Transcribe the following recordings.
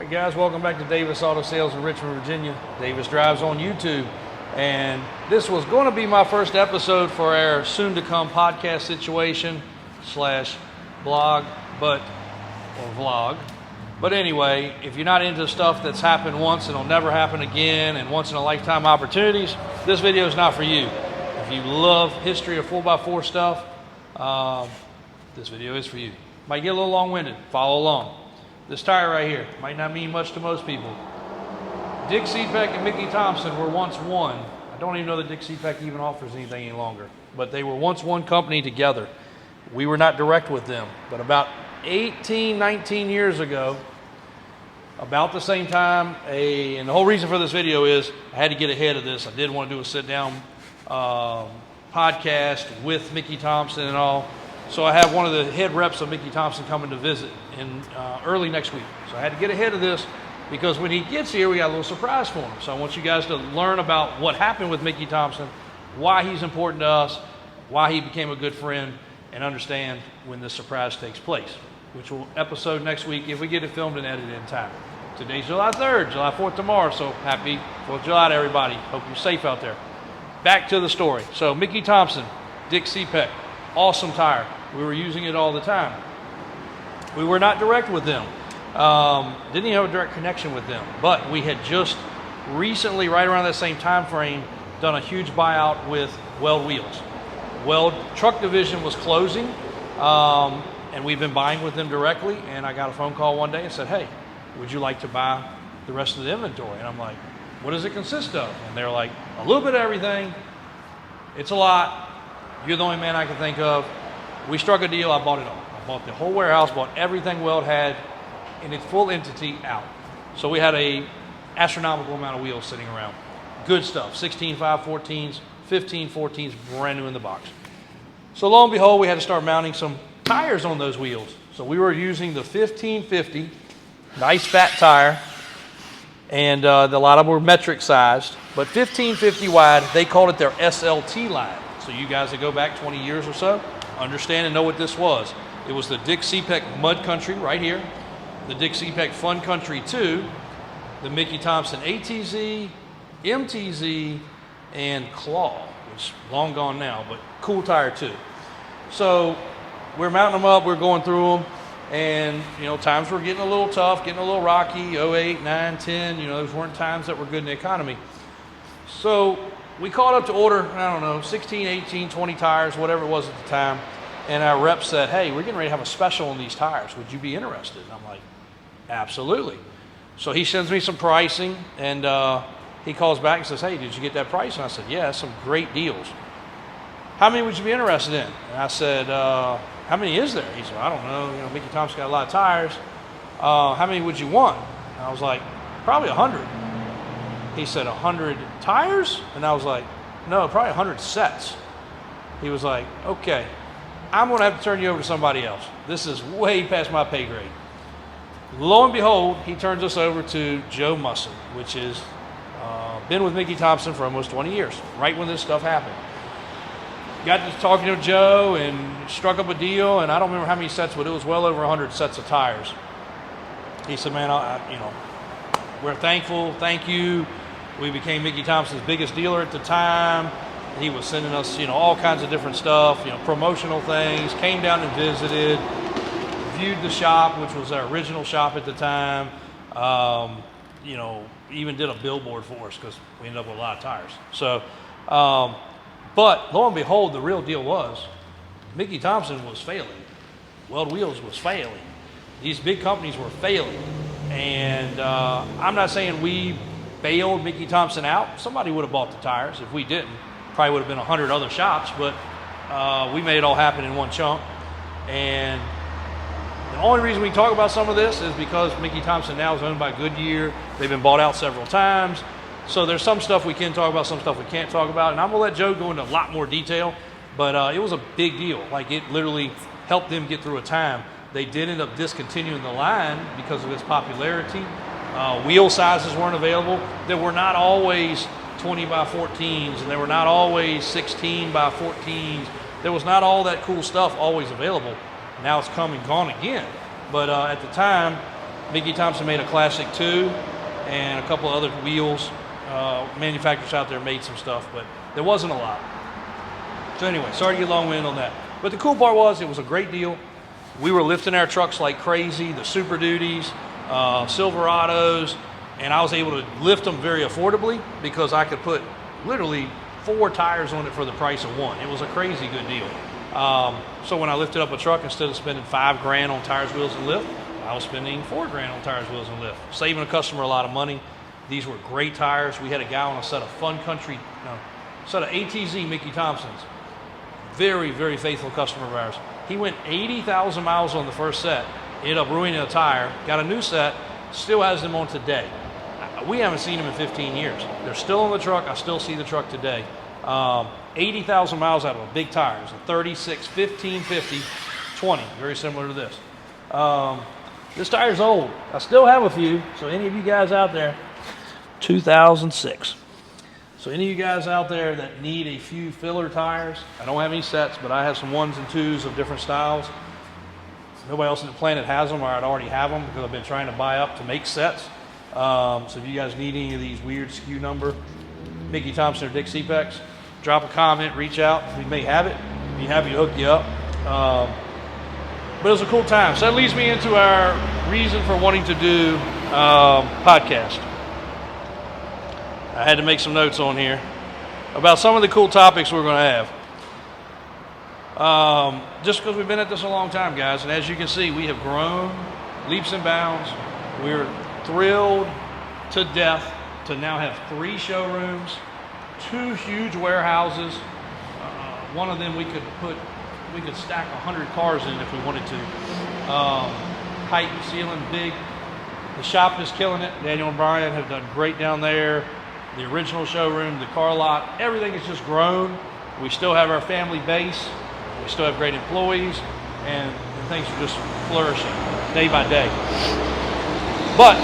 Alright guys, welcome back to Davis Auto Sales in Richmond, Virginia. Davis Drives on YouTube. And this was going to be my first episode for our soon-to-come podcast situation slash blog, or vlog. But anyway, if you're not into stuff that's happened once and it'll never happen again and once-in-a-lifetime opportunities, this video is not for you. If you love history of 4x4 stuff, this video is for you. Might get a little long-winded. Follow along. This tire right here might not mean much to most people. Dick Seepeck and Mickey Thompson were once one. I don't even know that Dick Seepeck even offers anything any longer, but they were once one company together. We were not direct with them, but about 18, 19 years ago, about the same time, and the whole reason for this video is I had to get ahead of this. I did want to do a sit-down podcast with Mickey Thompson and all. So I have one of the head reps of Mickey Thompson coming to visit in early next week. So I had to get ahead of this because when he gets here, we got a little surprise for him. So I want you guys to learn about what happened with Mickey Thompson, why he's important to us, why he became a good friend, and understand when this surprise takes place, which will episode next week if we get it filmed and edited in time. Today's July 3rd, July 4th tomorrow, so happy 4th of July to everybody. Hope you're safe out there. Back to the story. So Mickey Thompson, Dick Seepeck, awesome tire. We were using it all the time. We were not direct with them. Didn't even have a direct connection with them. But we had just recently, right around that same time frame, done a huge buyout with Weld Wheels. Weld Truck Division was closing, and we've been buying with them directly. And I got a phone call one day and said, hey, would you like to buy the rest of the inventory? And I'm like, what does it consist of? And they're like, a little bit of everything. It's a lot. You're the only man I can think of. We struck a deal. I bought it all. I bought the whole warehouse, bought everything Weld had in its full entity out. So we had a astronomical amount of wheels sitting around. Good stuff. 16 514s, 15 14s, brand new in the box. So lo and behold, we had to start mounting some tires on those wheels. So we were using the 1550, nice fat tire, and a lot of them were metric sized, but 1550 wide. They called it their SLT line. So you guys that go back 20 years or so, understand and know what this was. It was the Dick Seepeck Mud Country right here, the Dick Seepeck Fun Country 2, the Mickey Thompson ATZ, MTZ, and Claw, which is long gone now, but cool tire too. So we're mounting them up, we're going through them, and times were getting a little tough, getting a little rocky, 08, 9, 10, those weren't times that were good in the economy. So we called up to order, I don't know, 16, 18, 20 tires, whatever it was at the time. And our rep said, hey, we're getting ready to have a special on these tires. Would you be interested? And I'm like, absolutely. So he sends me some pricing, and he calls back and says, hey, did you get that price? And I said, yeah, some great deals. How many would you be interested in? And I said, how many is there? He said, I don't know. Mickey Thompson's got a lot of tires. How many would you want? And I was like, probably 100. He said, 100 tires? And I was like, no, probably 100 sets. He was like, okay, I'm going to have to turn you over to somebody else. This is way past my pay grade. Lo and behold, he turns us over to Joe Musson, which has been with Mickey Thompson for almost 20 years, right when this stuff happened. Got to talking to Joe and struck up a deal, and I don't remember how many sets, but it was well over 100 sets of tires. He said, man, we're thankful, thank you. We became Mickey Thompson's biggest dealer at the time. He was sending us, all kinds of different stuff, promotional things, came down and visited, viewed the shop, which was our original shop at the time, even did a billboard for us because we ended up with a lot of tires. So, but lo and behold, the real deal was Mickey Thompson was failing. Weld Wheels was failing. These big companies were failing. And I'm not saying we bailed Mickey Thompson out. Somebody would have bought the tires. If we didn't, probably would have been 100 other shops, but we made it all happen in one chunk. And the only reason we talk about some of this is because Mickey Thompson now is owned by Goodyear. They've been bought out several times. So there's some stuff we can talk about, some stuff we can't talk about. And I'm going to let Joe go into a lot more detail, but it was a big deal. Like, it literally helped them get through a time. They did end up discontinuing the line because of its popularity. Wheel sizes weren't available. There were not always 20 by 14s, and there were not always 16 by 14s. There was not all that cool stuff always available. Now it's come and gone again. But at the time, Mickey Thompson made a Classic 2 and a couple of other wheels. Manufacturers out there made some stuff, but there wasn't a lot. So anyway, sorry to get long-winded on that. But the cool part was it was a great deal. We were lifting our trucks like crazy, the Super Duties, Silverados, and I was able to lift them very affordably because I could put literally 4 tires on it for the price of 1. It was a crazy good deal. So when I lifted up a truck, instead of spending $5,000 on tires, wheels, and lift, I was spending $4,000 on tires, wheels, and lift, saving a customer a lot of money. These were great tires. We had a guy on a set of set of ATZ Mickey Thompsons. Very, very faithful customer of ours. He went 80,000 miles on the first set, ended up ruining a tire, got a new set, still has them on today. We haven't seen them in 15 years. They're still on the truck. I still see the truck today. 80,000 miles out of a big tires, a 36, 15, 50, 20, very similar to this. This tire's old. I still have a few, so any of you guys out there, 2006. So any of you guys out there that need a few filler tires, I don't have any sets, but I have some 1s and 2s of different styles. Nobody else on the planet has them, or I'd already have them because I've been trying to buy up to make sets. So if you guys need any of these weird SKU number, Mickey Thompson or Dick CPEX, drop a comment, reach out. We may have it. Be happy to hook you up. But it was a cool time. So that leads me into our reason for wanting to do podcast. I had to make some notes on here about some of the cool topics we're going to have. Just because we've been at this a long time, guys, and as you can see, we have grown leaps and bounds. We're thrilled to death to now have 3 showrooms, 2 huge warehouses. One of them we could stack 100 cars in if we wanted to. Height and ceiling, big. The shop is killing it. Daniel and Brian have done great down there. The original showroom, the car lot, everything has just grown. We still have our family base. We still have great employees, and things are just flourishing day by day. But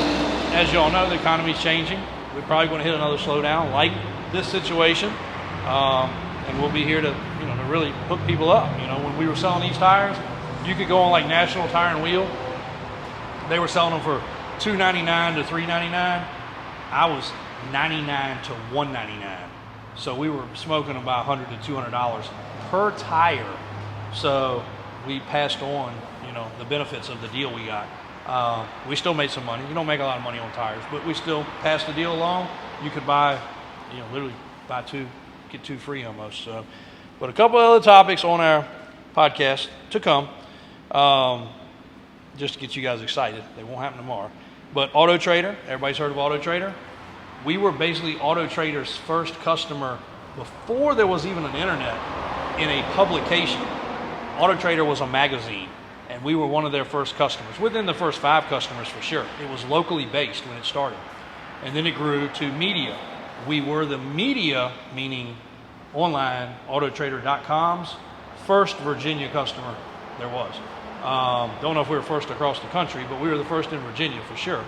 as you all know, the economy is changing. We're probably going to hit another slowdown like this situation, and we'll be here to really hook people up. When we were selling these tires, you could go on like National Tire and Wheel. They were selling them for $2.99 to $3.99. I was $99 to $1.99. So we were smoking about $100 to $200 per tire. So we passed on, the benefits of the deal we got. We still made some money. You don't make a lot of money on tires, but we still passed the deal along. You could buy, literally buy 2, get 2 free almost. So, but a couple of other topics on our podcast to come, just to get you guys excited. They won't happen tomorrow. But Auto Trader, everybody's heard of Auto Trader? We were basically Auto Trader's first customer before there was even an internet in a publication. Auto Trader was a magazine, and we were one of their first customers, within the first 5 customers for sure. It was locally based when it started. And then it grew to media. We were the media, meaning online, autotrader.com's first Virginia customer there was. Don't know if we were first across the country, but we were the first in Virginia for sure.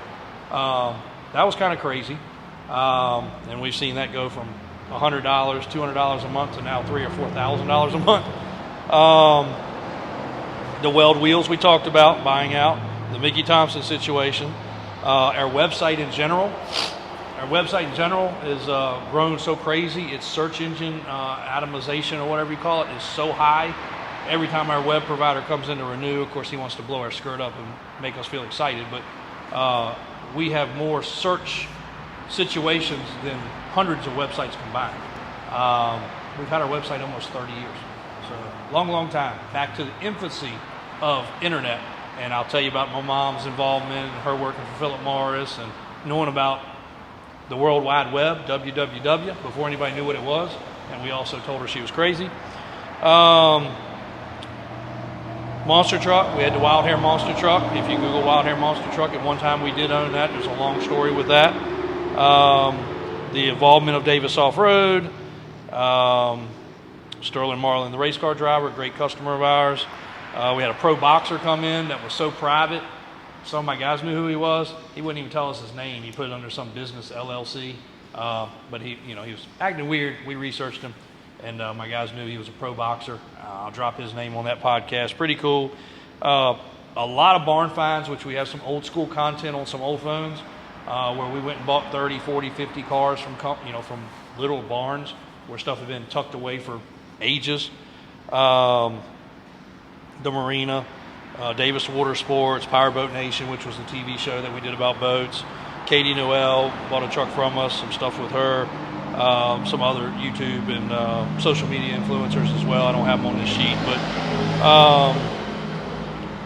That was kind of crazy. And we've seen that go from $100, $200 a month to now $3,000 or $4,000 a month. The weld wheels we talked about, buying out, the Mickey Thompson situation, our website in general. Our website in general is grown so crazy. Its search engine atomization, or whatever you call it, is so high. Every time our web provider comes in to renew, of course, he wants to blow our skirt up and make us feel excited. But we have more search situations than hundreds of websites combined. We've had our website almost 30 years. So long, long time. Back to the infancy of internet. And I'll tell you about my mom's involvement and her working for Philip Morris and knowing about the World Wide Web, WWW, before anybody knew what it was. And we also told her she was crazy. Monster truck, we had the Wild Hair Monster truck. If you Google Wild Hair Monster truck, at one time we did own that. There's a long story with that. The involvement of Davis Off-Road, Sterling Marlin, the race car driver, a great customer of ours. We had a pro boxer come in that was so private. Some of my guys knew who he was. He wouldn't even tell us his name. He put it under some business LLC. But he was acting weird. We researched him, and my guys knew he was a pro boxer. I'll drop his name on that podcast. Pretty cool. a lot of barn finds, which we have some old school content on some old phones, where we went and bought 30, 40, 50 cars from from little barns where stuff had been tucked away for ages. The Marina, Davis Water Sports, Powerboat Nation, which was the TV show that we did about boats. Katie Noel bought a truck from us, some stuff with her, some other YouTube and social media influencers as well. I don't have them on this sheet, but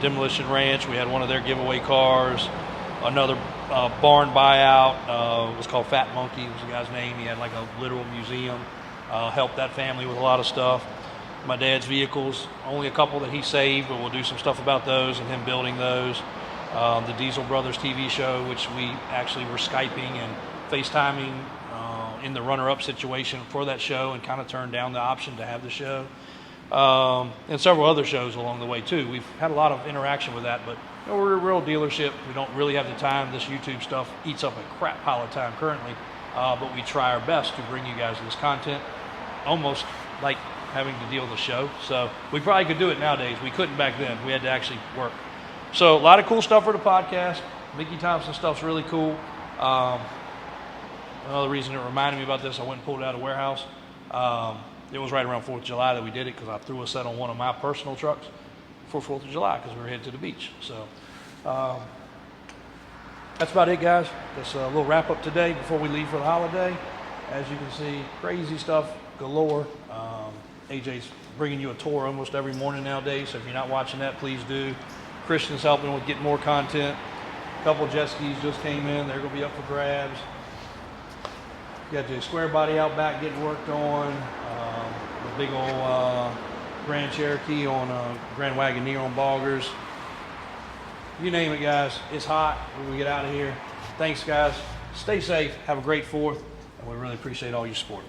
Demolition Ranch, we had one of their giveaway cars. Another barn buyout, was called Fat Monkey, was the guy's name. He had like a literal museum, helped that family with a lot of stuff. My dad's vehicles, only a couple that he saved, but we'll do some stuff about those and him building those. The Diesel Brothers TV show, which we actually were Skyping and FaceTiming in the runner-up situation for that show, and kind of turned down the option to have the show. And several other shows along the way too. We've had a lot of interaction with that, but we're a real dealership. We don't really have the time. This YouTube stuff eats up a crap pile of time currently, but we try our best to bring you guys this content, almost like having to deal with the show. So we probably could do it nowadays. We couldn't back then. We had to actually work. So a lot of cool stuff for the podcast. Mickey Thompson stuff's really cool. Another reason it reminded me about this, I went and pulled it out of the warehouse. It was right around 4th of July that we did it, because I threw a set on one of my personal trucks for 4th of July because we were headed to the beach. So that's about it, guys. That's a little wrap up today before we leave for the holiday. As you can see, crazy stuff galore. AJ's bringing you a tour almost every morning nowadays, so if you're not watching that, please do. Christian's helping with getting more content. A couple jet skis just came in. They're going to be up for grabs. Got the square body out back getting worked on. The big old Grand Cherokee on Grand Wagoneer on boggers. You name it, guys. It's hot when we get out of here. Thanks, guys. Stay safe. Have a great 4th. And we really appreciate all your support.